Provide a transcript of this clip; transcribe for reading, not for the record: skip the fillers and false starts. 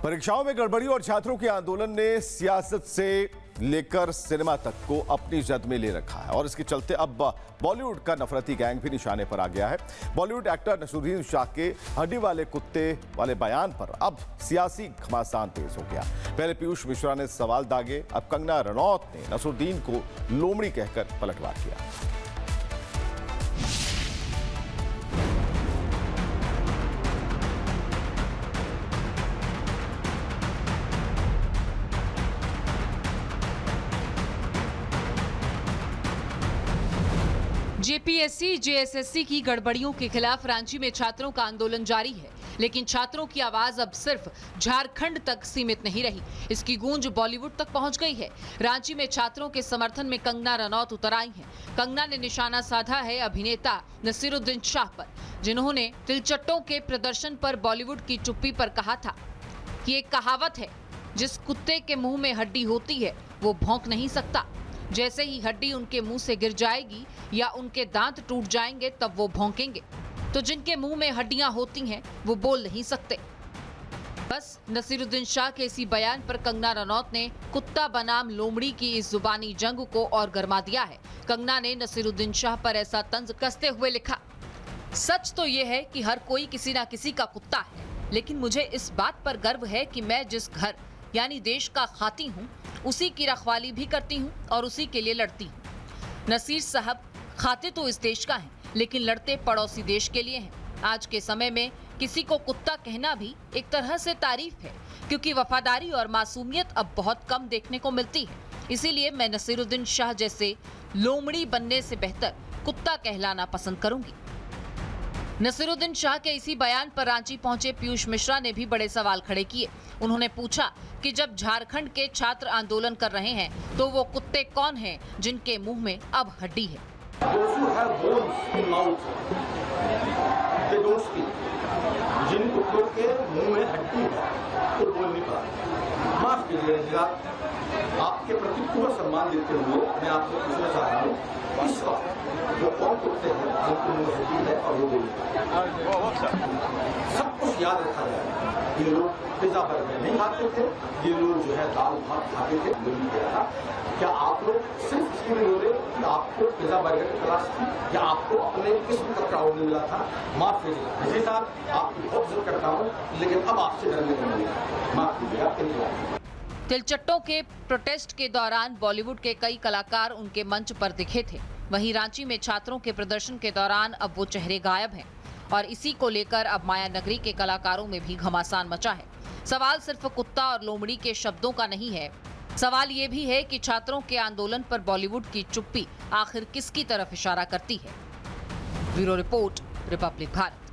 परीक्षाओं में गड़बड़ी और छात्रों के आंदोलन ने सियासत से लेकर सिनेमा तक को अपनी जद में ले रखा है और इसके चलते अब बॉलीवुड का नफरती गैंग भी निशाने पर आ गया है। बॉलीवुड एक्टर नसीरुद्दीन शाह के हड्डी वाले कुत्ते वाले बयान पर अब सियासी घमासान तेज हो गया। पहले पीयूष मिश्रा ने सवाल दागे, अब कंगना रनौत ने नसीरुद्दीन को लोमड़ी कहकर पलटवार किया। जेपीएससी जेएसएससी की गड़बड़ियों के खिलाफ रांची में छात्रों का आंदोलन जारी है, लेकिन छात्रों की आवाज अब सिर्फ झारखंड तक सीमित नहीं रही। इसकी गूंज बॉलीवुड तक पहुंच गई है। रांची में छात्रों के समर्थन में कंगना रनौत उतर आई हैं। कंगना ने निशाना साधा है अभिनेता नसीरुद्दीन शाह पर, जिन्होंने तिलचट्टों के प्रदर्शन पर बॉलीवुड की चुप्पी पर कहा था कि एक कहावत है, जिस कुत्ते के मुंह में हड्डी होती है वो भौंक नहीं सकता। जैसे ही हड्डी उनके मुंह से गिर जाएगी या उनके दांत टूट जाएंगे तब वो भौंकेंगे। तो जिनके मुंह में हड्डियां होती हैं वो बोल नहीं सकते। बस नसीरुद्दीन शाह के इसी बयान पर कंगना रनौत ने कुत्ता बनाम लोमड़ी की इस जुबानी जंग को और गरमा दिया है। कंगना ने नसीरुद्दीन शाह पर ऐसा तंज कसते हुए लिखा, सच तो ये है कि हर कोई किसी ना किसी का कुत्ता है, लेकिन मुझे इस बात पर गर्व है कि मैं जिस घर यानी देश का खाती हूँ उसी की रखवाली भी करती हूँ और उसी के लिए लड़ती हूँ। नसीर साहब खाते तो इस देश का हैं, लेकिन लड़ते पड़ोसी देश के लिए हैं। आज के समय में किसी को कुत्ता कहना भी एक तरह से तारीफ है, क्योंकि वफादारी और मासूमियत अब बहुत कम देखने को मिलती है। इसीलिए मैं नसीरुद्दीन शाह जैसे लोमड़ी बनने से बेहतर कुत्ता कहलाना पसंद करूंगी। नसीरुद्दीन शाह के इसी बयान पर रांची पहुंचे पीयूष मिश्रा ने भी बड़े सवाल खड़े किए। उन्होंने पूछा कि जब झारखंड के छात्र आंदोलन कर रहे हैं तो वो कुत्ते कौन हैं जिनके मुंह में अब हड्डी है। जिन कुत्तों के मुंह में हड्डी है तो बोल नहीं पाते। माफ कीजिएगा, आपके प्रति पूरा सम्मान देते हुए मैं आपसे पूछना चाह रहा हूँ, इस वक्त वो कौन कुत्ते हैं जिनके मुंह में हड्डी है और वो बोल नहीं पाते। सब कुछ याद रखा जाए। ये लोग पिज्जा बर्गर नहीं खाते थे, ये लोग जो है दाल भात खाते थे। बोल गया था, क्या आप लोग सिर्फ इसलिए बोले कि आपको पिज्जा बर्गर की तलाश थी या आपको अपने किस्म का क्राउड मिला था? माफ कीजिएगा विजय साहब, आपकी बहुत इज्जत करता हूँ, लेकिन अब आपसे डरने को मिलेगा। माफ कीजिएगा। तिलचट्टों के प्रोटेस्ट के दौरान बॉलीवुड के कई कलाकार उनके मंच पर दिखे थे। वहीं रांची में छात्रों के प्रदर्शन के दौरान अब वो चेहरे गायब हैं और इसी को लेकर अब माया नगरी के कलाकारों में भी घमासान मचा है। सवाल सिर्फ कुत्ता और लोमड़ी के शब्दों का नहीं है, सवाल ये भी है कि छात्रों के आंदोलन पर बॉलीवुड की चुप्पी आखिर किसकी तरफ इशारा करती है। Bureau report, Republic Bharat.